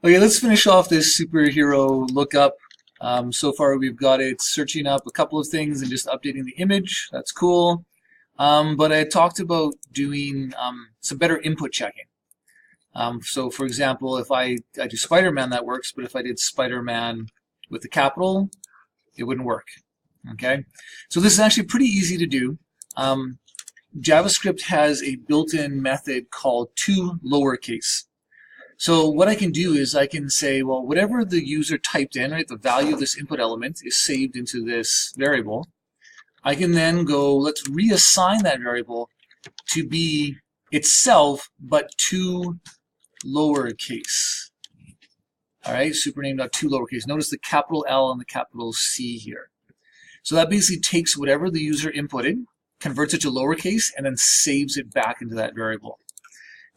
Okay, let's finish off this superhero lookup. So far we've got it searching up a couple of things and just updating the image. That's cool. But I talked about doing some better input checking. So for example, if I do Spider-Man, that works, but if I did Spider-Man with the capital, it wouldn't work. Okay, so this is actually pretty easy to do. JavaScript has a built-in method called toLowerCase. So what I can do is I can say, well, whatever the user typed in, right, the value of this input element is saved into this variable. I can then go, let's reassign that variable to be itself, but toLowerCase. All right, supername.toLowerCase. Notice the capital L and the capital C here. So that basically takes whatever the user inputted, converts it to lowercase, and then saves it back into that variable.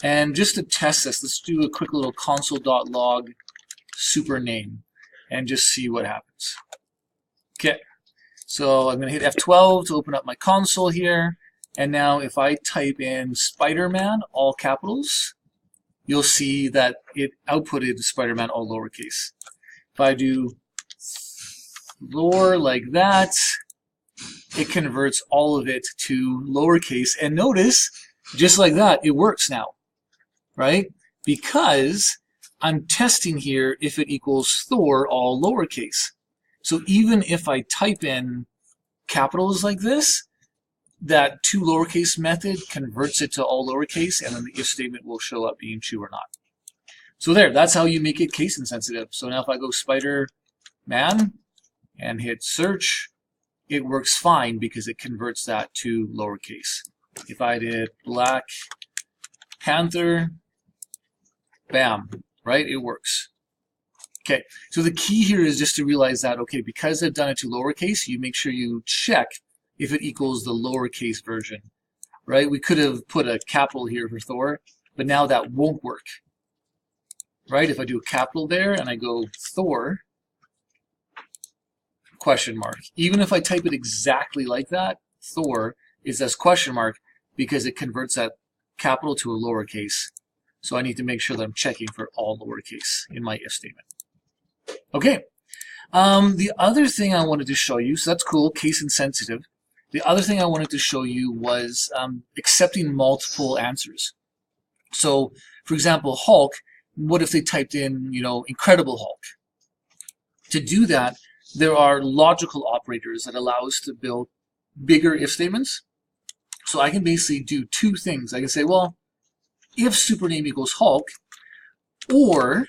And just to test this, let's do a quick little console.log supername and just see what happens. Okay, so I'm going to hit F12 to open up my console here. And now if I type in Spider-Man, all capitals, you'll see that it outputted Spider-Man, all lowercase. If I do lore like that, it converts all of it to lowercase. And notice, just like that, it works now. Right? Because I'm testing here if it equals Thor, all lowercase. So even if I type in capitals like this, that toLowerCase method converts it to all lowercase, and then the if statement will show up being true or not. So there, that's how you make it case insensitive. So now if I go Spider-Man and hit search, it works fine because it converts that to lowercase. If I did Black Panther, bam, right? It works. Okay, so the key here is just to realize that, okay, because I've done it to lowercase, you make sure you check if it equals the lowercase version, right? We could have put a capital here for Thor, but now that won't work, right? If I do a capital there and I go Thor, question mark. Even if I type it exactly like that, Thor is as question mark because it converts that capital to a lowercase. So I need to make sure that I'm checking for all lowercase in my if statement. Okay. The other thing I wanted to show you, so that's cool, case insensitive. The other thing I wanted to show you was accepting multiple answers. So, for example, Hulk, what if they typed in, Incredible Hulk? To do that, there are logical operators that allow us to build bigger if statements. So I can basically do two things. I can say, well, if supername equals Hulk, or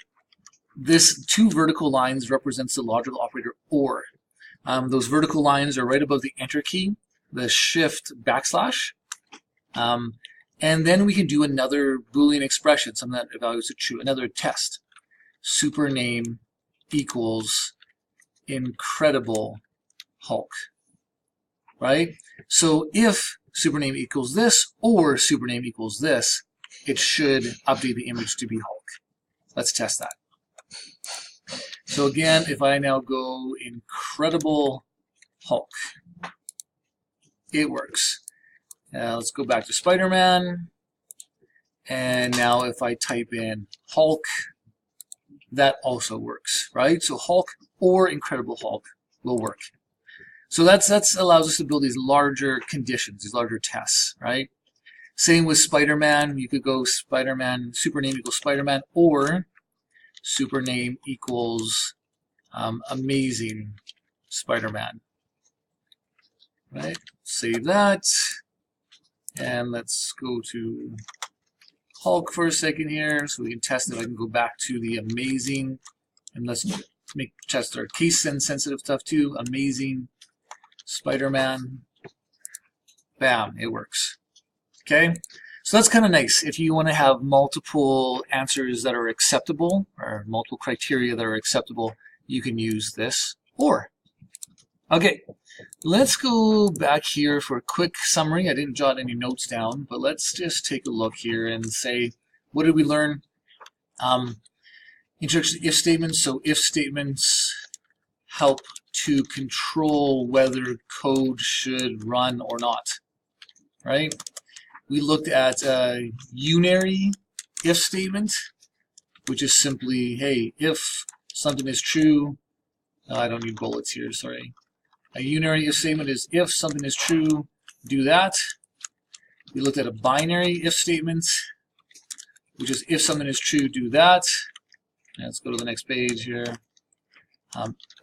this two vertical lines represents the logical operator or. Those vertical lines are right above the enter key, the shift backslash. And then we can do another Boolean expression, something that evaluates a true, another test. Supername equals Incredible Hulk. Right? So if supername equals this or supername equals this, it should update the image to be Hulk. Let's test that. So again, if I now go Incredible Hulk, it works. Let's go back to Spider-Man. And now if I type in Hulk, that also works, right? So Hulk or Incredible Hulk will work. So that allows us to build these larger conditions, these larger tests, right? Same with Spider-Man. You could go Spider-Man, supername equals Spider-Man, or supername equals Amazing Spider-Man. Right? Save that. And let's go to Hulk for a second here so we can test if I can go back to the Amazing. And let's test our case insensitive stuff too. Amazing Spider-Man. Bam, it works. Okay, so that's kind of nice. If you want to have multiple answers that are acceptable or multiple criteria that are acceptable, you can use this or. Okay, let's go back here for a quick summary. I didn't jot any notes down, but let's just take a look here and say, what did we learn? Introduction to if statements. So if statements help to control whether code should run or not, right? We looked at a unary if statement, which is simply, hey, if something is true, I don't need bullets here, sorry. A unary if statement is if something is true, do that. We looked at a binary if statement, which is if something is true, do that. Let's go to the next page here.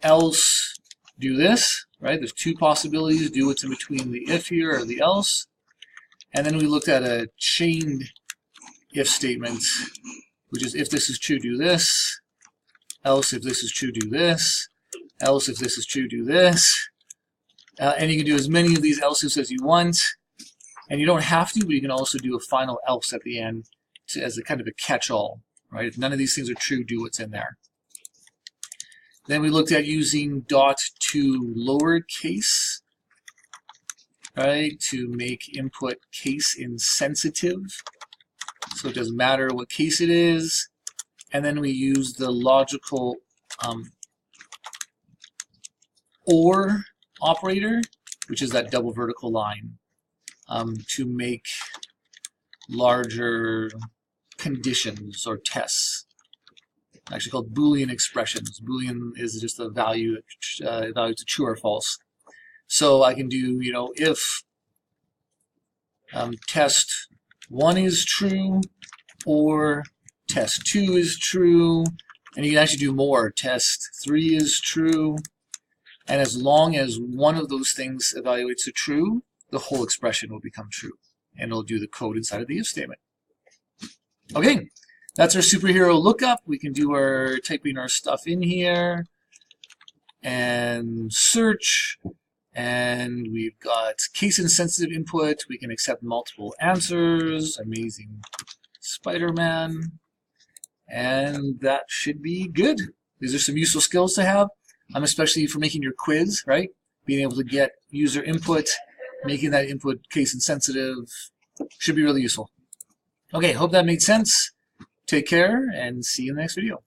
Else, do this, right? There's two possibilities. Do what's in between the if here or the else. And then we looked at a chained if statement, which is if this is true, do this. Else, if this is true, do this. Else, if this is true, do this. And you can do as many of these else's as you want. And you don't have to, but you can also do a final else at the end as a kind of a catch-all, right? If none of these things are true, do what's in there. Then we looked at using toLowerCase, right, to make input case insensitive. So it doesn't matter what case it is. And then we use the logical OR operator, which is that double vertical line, to make larger conditions or tests. Actually called Boolean expressions. Boolean is just a value to true or false. So I can do, you know, if test 1 is true or test 2 is true, and you can actually do more. Test 3 is true, and as long as one of those things evaluates to true, the whole expression will become true, and it'll do the code inside of the if statement. Okay. That's our superhero lookup. We can do our typing our stuff in here and search, and we've got case insensitive input. We can accept multiple answers. Amazing Spider-Man. And that should be good. These are some useful skills to have, especially for making your quiz, right? Being able to get user input, making that input case insensitive should be really useful. Okay, hope that made sense. Take care and see you in the next video.